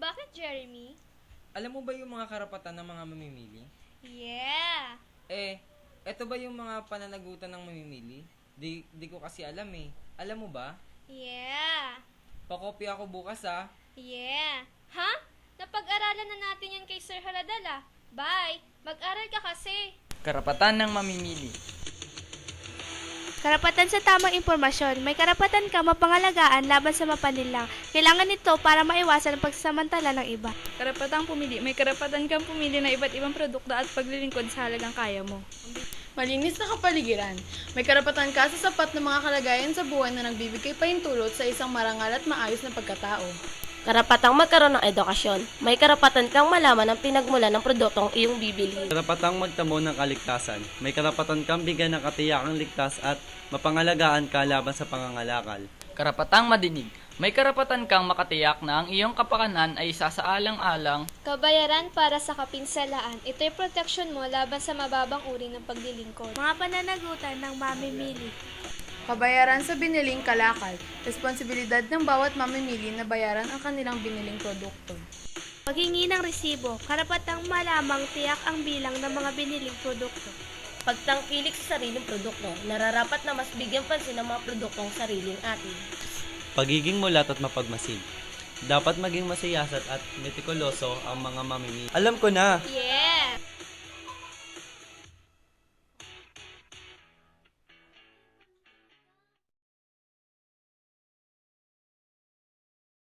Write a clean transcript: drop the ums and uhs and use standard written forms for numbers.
Bakit, Jeremy? Alam mo ba yung mga karapatan ng mga mamimili? Yeah! Eto ba yung mga pananagutan ng mamimili? Di ko kasi alam eh. Alam mo ba? Yeah! Pakopya ako bukas ah. Yeah! Ha? Napag-aralan na natin yan kay Sir Haladala. Bye! Mag-aral ka kasi. Karapatan ng mamimili. Karapatan sa tamang impormasyon. May karapatan ka mapangalagaan laban sa mapaninlang. Kailangan nito para maiwasan ang pagsasamantala ng iba. Karapatang pumili. May karapatan kang pumili ng iba't ibang produkto at paglilingkod sa halagang kaya mo. Malinis na kapaligiran. May karapatan ka sa sapat na mga kalagayan sa buhay na nagbibigay pahintulot sa isang marangal at maayos na pagkatao. Karapatang magkaroon ng edukasyon. May karapatan kang malaman ang pinagmulan ng produktong iyong bibili. Karapatang magtamo ng kaligtasan. May karapatan kang bigyan ng katiyakang ligtas at mapangalagaan ka laban sa pangangalakal. Karapatang madinig. May karapatan kang makatiyak na ang iyong kapakanan ay isasaalang-alang. Kabayaran para sa kapinsalaan. Ito'y proteksyon mo laban sa mababang uri ng paglilingkod. Mga pananagutan ng mamimili. Kabayaran sa biniling kalakal. Responsibilidad ng bawat mamimili na bayaran ang kanilang biniling produkto. Paghingi ng resibo. Karapatang malamang tiyak ang bilang ng mga biniling produkto. Pagtangkilik sa sariling produkto, nararapat na mas bigyan pansin ng mga produktong sariling atin. Pagiging mulat at mapagmasid. Dapat maging masiyasat at metikuloso ang mga mamimili. Alam ko na! Yeah!